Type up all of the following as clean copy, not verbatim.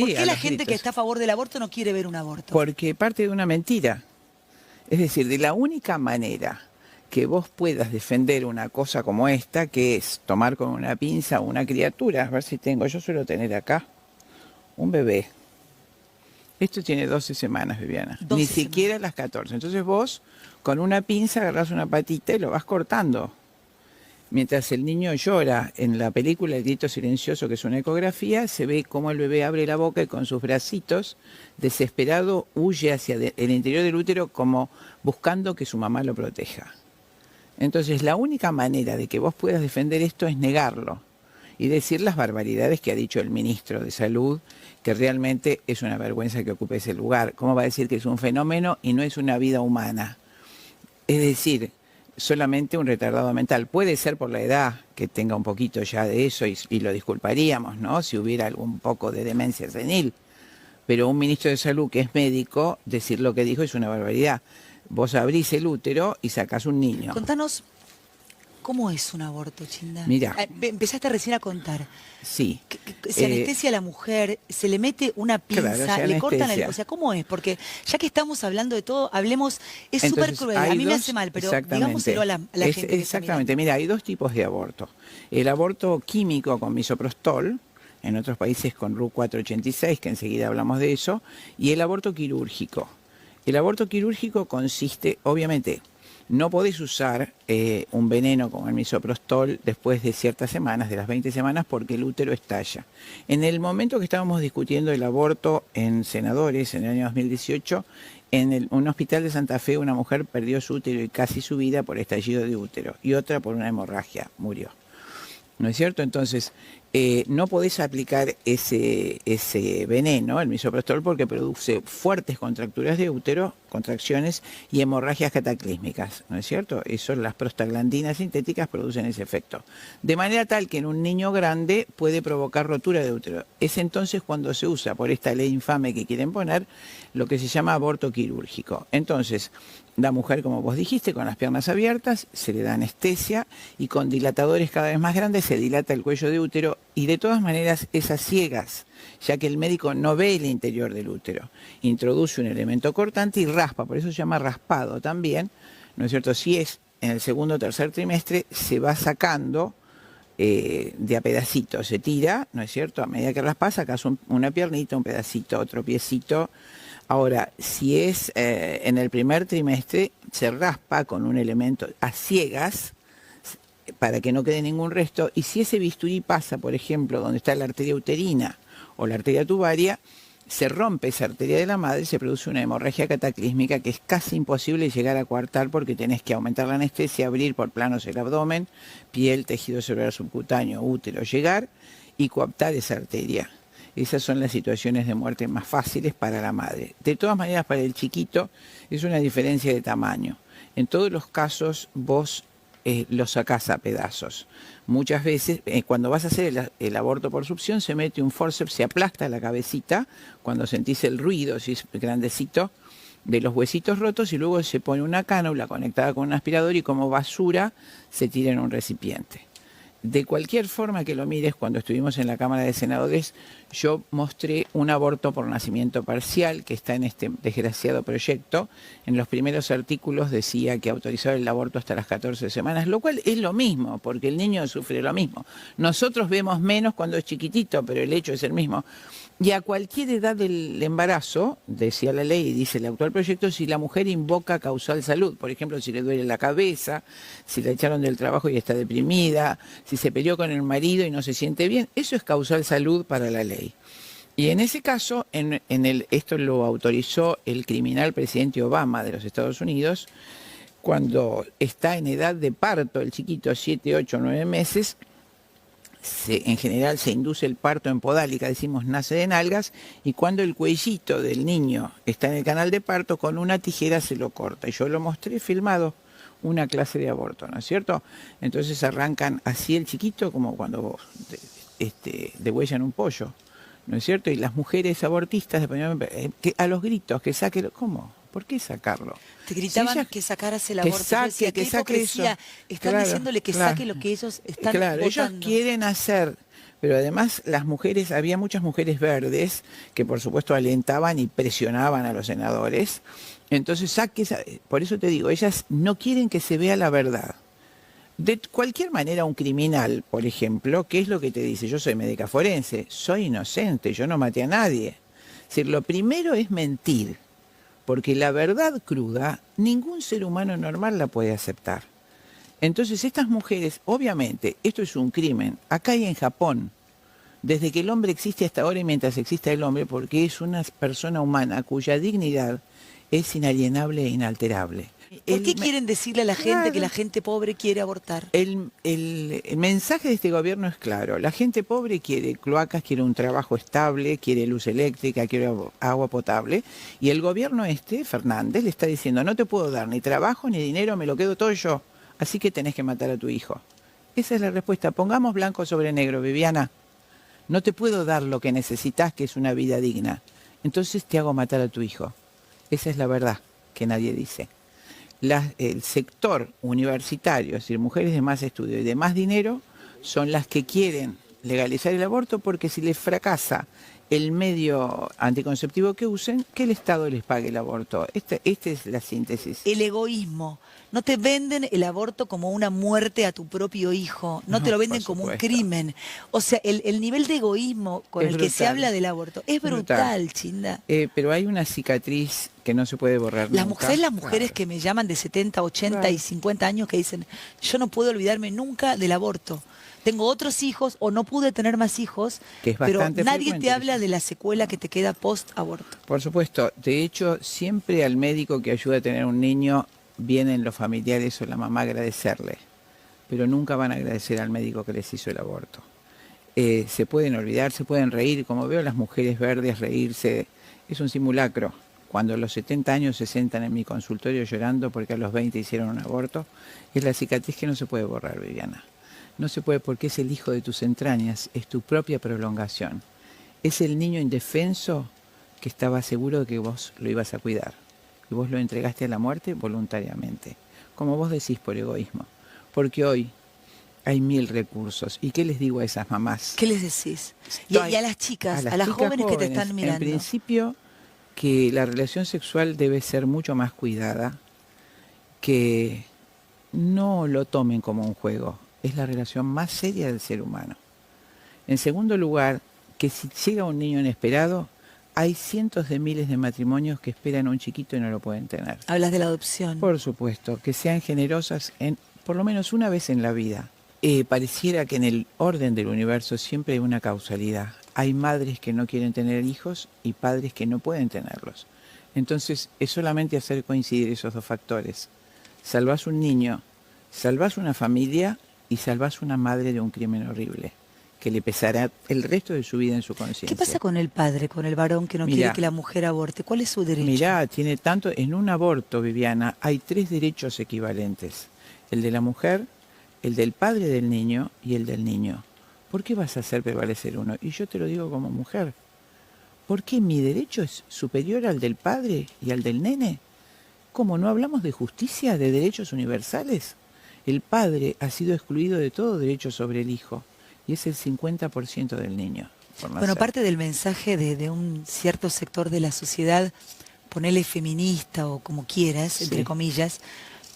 ¿Por Sí, qué a la los gente que gritos. está a favor del aborto no quiere ver un aborto? Porque parte de una mentira. Es decir, de la única manera que vos puedas defender una cosa como esta, que es tomar con una pinza una criatura, a ver si tengo, yo suelo tener acá un bebé. Esto tiene 12 semanas, Viviana. 12 Ni siquiera semanas. las 14. Entonces vos con una pinza agarrás una patita y lo vas cortando. Mientras el niño llora en la película El grito silencioso, que es una ecografía, se ve cómo el bebé abre la boca y con sus bracitos, desesperado, huye hacia el interior del útero como buscando que su mamá lo proteja. Entonces la única manera de que vos puedas defender esto es negarlo y decir las barbaridades que ha dicho el ministro de Salud, que realmente es una vergüenza que ocupe ese lugar. ¿Cómo va a decir que es un fenómeno y no es una vida humana? Es decir, solamente un retardado mental. Puede ser por la edad que tenga un poquito ya de eso y lo disculparíamos, ¿no? Si hubiera algún poco de demencia senil. Pero un ministro de Salud que es médico, decir lo que dijo es una barbaridad. Vos abrís el útero y sacás un niño. Contanos, ¿cómo es un aborto, Chinda? Mira. Empezaste recién a contar. Sí. Se anestesia a la mujer, se le mete una pinza, Claro, se le cortan el... anestesia. O sea, ¿cómo es? Porque ya que estamos hablando de todo, hablemos... Es súper Entonces, cruel, hay a mí me dos- hace mal, pero exactamente. digámoselo a la gente que está Exactamente, mirando. mira, hay dos tipos de aborto. El aborto químico con misoprostol, en otros países con RU486, que enseguida hablamos de eso, y el aborto quirúrgico. El aborto quirúrgico consiste, obviamente, no podés usar un veneno como el misoprostol después de ciertas semanas, de las 20 semanas, porque el útero estalla. En el momento que estábamos discutiendo el aborto en Senadores, en el año 2018, en un hospital de Santa Fe una mujer perdió su útero y casi su vida por estallido de útero, y otra por una hemorragia, murió. ¿No es cierto? Entonces, no podés aplicar ese veneno, el misoprostol, porque produce fuertes contracturas de útero, contracciones y hemorragias cataclísmicas, ¿no es cierto? Eso, las prostaglandinas sintéticas producen ese efecto. De manera tal que en un niño grande puede provocar rotura de útero. Es entonces cuando se usa, por esta ley infame que quieren poner, lo que se llama aborto quirúrgico. Entonces, la mujer, como vos dijiste, con las piernas abiertas, se le da anestesia y con dilatadores cada vez más grandes se dilata el cuello de útero y de todas maneras es a ciegas, ya que el médico no ve el interior del útero. Introduce un elemento cortante y raspa, por eso se llama raspado también, ¿no es cierto? Si es en el segundo o tercer trimestre, se va sacando de a pedacitos, se tira, ¿no es cierto? A medida que raspas, sacas una piernita, un pedacito, otro piecito. Ahora, si es en el primer trimestre, se raspa con un elemento a ciegas para que no quede ningún resto. Y si ese bisturí pasa, por ejemplo, donde está la arteria uterina o la arteria tubaria, se rompe esa arteria de la madre, se produce una hemorragia cataclísmica que es casi imposible llegar a coartar porque tenés que aumentar la anestesia, abrir por planos el abdomen, piel, tejido cerebral subcutáneo, útero, llegar y coaptar esa arteria. Esas son las situaciones de muerte más fáciles para la madre. De todas maneras, para el chiquito es una diferencia de tamaño. En todos los casos vos lo sacás a pedazos. Muchas veces, cuando vas a hacer el aborto por succión, se mete un forceps, se aplasta la cabecita, cuando sentís el ruido, si es grandecito, de los huesitos rotos, y luego se pone una cánula conectada con un aspirador y como basura se tira en un recipiente. De cualquier forma que lo mires, cuando estuvimos en la Cámara de Senadores, yo mostré un aborto por nacimiento parcial que está en este desgraciado proyecto. En los primeros artículos decía que autorizaba el aborto hasta las 14 semanas, lo cual es lo mismo, porque el niño sufre lo mismo. Nosotros vemos menos cuando es chiquitito, pero el hecho es el mismo. Y a cualquier edad del embarazo, decía la ley y dice el actual proyecto, si la mujer invoca causal salud, por ejemplo, si le duele la cabeza, si la echaron del trabajo y está deprimida, si se peleó con el marido y no se siente bien, eso es causal salud para la ley. Y en ese caso, esto lo autorizó el criminal presidente Obama de los Estados Unidos, cuando está en edad de parto, el chiquito, 7, 8, 9 meses, en general se induce el parto en podálica, decimos nace de nalgas, y cuando el cuellito del niño está en el canal de parto, con una tijera se lo corta. Y yo lo mostré filmado, una clase de aborto, ¿no es cierto? Entonces arrancan así el chiquito, como cuando degüellan un pollo, ¿no es cierto? Y las mujeres abortistas, que a los gritos, que saquen, ¿cómo? ¿Por qué sacarlo? Te gritaban Si ella, que sacaras el que aborto. Yo saque, decía, que qué saque eso. hipocresía. Están Claro, diciéndole que claro. saque lo que ellos están Claro, ellos votando. quieren hacer Pero además las mujeres, había muchas mujeres verdes que por supuesto alentaban y presionaban a los senadores. Entonces, por eso te digo, ellas no quieren que se vea la verdad. De cualquier manera, un criminal, por ejemplo, ¿qué es lo que te dice? Yo soy médica forense, soy inocente, yo no maté a nadie. Es decir, lo primero es mentir, porque la verdad cruda ningún ser humano normal la puede aceptar. Entonces estas mujeres, obviamente, esto es un crimen, acá y en Japón, desde que el hombre existe hasta ahora y mientras exista el hombre, porque es una persona humana cuya dignidad es inalienable e inalterable. ¿Por qué quieren decirle a la gente Claro. que la gente pobre quiere abortar? El mensaje de este gobierno es claro. La gente pobre quiere cloacas, quiere un trabajo estable, quiere luz eléctrica, quiere agua potable. Y el gobierno Fernández, le está diciendo, no te puedo dar ni trabajo ni dinero, me lo quedo todo yo. Así que tenés que matar a tu hijo. Esa es la respuesta. Pongamos blanco sobre negro, Viviana. No te puedo dar lo que necesitas, que es una vida digna. Entonces te hago matar a tu hijo. Esa es la verdad que nadie dice. El sector universitario, es decir, mujeres de más estudio y de más dinero, son las que quieren legalizar el aborto porque si les fracasa el medio anticonceptivo que usen, que el Estado les pague el aborto. Esta es la síntesis. El egoísmo. No te venden el aborto como una muerte a tu propio hijo, no te No, lo venden por como un supuesto. crimen. O sea, el nivel de egoísmo con Es el que se brutal. habla del aborto es brutal, Chinda. Pero hay una cicatriz que no se puede borrar nunca. Las mujeres que me llaman de 70, 80 y Claro. 50 años que dicen, yo no puedo olvidarme nunca del aborto. Tengo otros hijos o no pude tener más hijos, Que es pero bastante nadie te frecuente habla eso. de la secuela que te queda post-aborto. Por supuesto, de hecho, siempre al médico que ayuda a tener un niño vienen los familiares o la mamá a agradecerle, pero nunca van a agradecer al médico que les hizo el aborto. Se pueden olvidar, se pueden reír, como veo a las mujeres verdes reírse, es un simulacro. Cuando a los 70 años se sentan en mi consultorio llorando porque a los 20 hicieron un aborto, es la cicatriz que no se puede borrar, Viviana. No se puede porque es el hijo de tus entrañas, es tu propia prolongación. Es el niño indefenso que estaba seguro de que vos lo ibas a cuidar. Y vos lo entregaste a la muerte voluntariamente. Como vos decís, por egoísmo. Porque hoy hay 1000 recursos. ¿Y qué les digo a esas mamás? ¿Qué les decís? Y a las chicas, a las jóvenes que te están mirando. En principio, que la relación sexual debe ser mucho más cuidada, que no lo tomen como un juego. Es la relación más seria del ser humano. En segundo lugar, que si llega un niño inesperado, hay cientos de miles de matrimonios que esperan a un chiquito y no lo pueden tener. Hablas de la adopción. Por supuesto, que sean generosas por lo menos una vez en la vida. Pareciera que en el orden del universo siempre hay una causalidad. Hay madres que no quieren tener hijos y padres que no pueden tenerlos. Entonces es solamente hacer coincidir esos dos factores. Salvás un niño, salvás una familia y salvás una madre de un crimen horrible, que le pesará el resto de su vida en su conciencia. ¿Qué pasa con el padre, con el varón que no quiere que la mujer aborte? ¿Cuál es su derecho? Mirá, tiene tanto, en un aborto, Viviana, hay 3 derechos equivalentes. El de la mujer, el del padre del niño y el del niño. ¿Por qué vas a hacer prevalecer uno? Y yo te lo digo como mujer. ¿Por qué mi derecho es superior al del padre y al del nene? ¿Cómo no hablamos de justicia, de derechos universales? El padre ha sido excluido de todo derecho sobre el hijo y es el 50% del niño. Bueno, parte del mensaje de un cierto sector de la sociedad, ponele feminista o como quieras, entre comillas.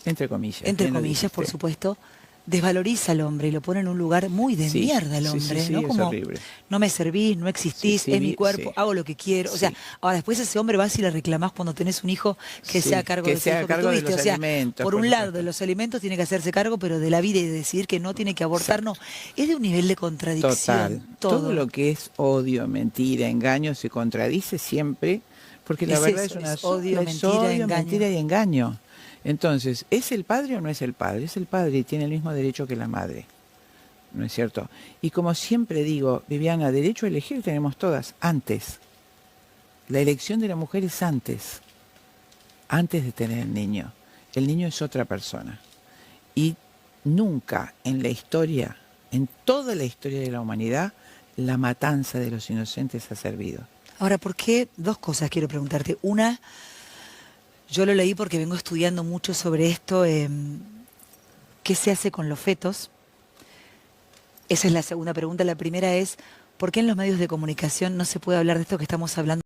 Entre comillas. Entre comillas, por supuesto. Desvaloriza al hombre y lo pone en un lugar muy de mierda al hombre, ¿no? Es como, horrible. no me servís, no existís, es mi cuerpo, hago lo que quiero. O sea, ahora después ese hombre vas y le reclamás cuando tenés un hijo que sea a cargo de ese hijo que tuviste. O sea, por un lado, de los alimentos tiene que hacerse cargo, pero de la vida y de decidir que no tiene que abortar, no. Es de un nivel de contradicción. Total. Todo lo que es odio, mentira, engaño se contradice siempre, porque la verdad es una odio, mentira y engaño. Entonces, ¿es el padre o no es el padre? Es el padre y tiene el mismo derecho que la madre, ¿no es cierto? Y como siempre digo, Viviana, derecho a elegir tenemos todas, antes. La elección de la mujer es antes de tener el niño. El niño es otra persona. Y nunca en la historia, en toda la historia de la humanidad, la matanza de los inocentes ha servido. Ahora, ¿por qué? 2 cosas quiero preguntarte. Una, yo lo leí porque vengo estudiando mucho sobre esto, qué se hace con los fetos. Esa es la segunda pregunta. La primera es, ¿por qué en los medios de comunicación no se puede hablar de esto que estamos hablando?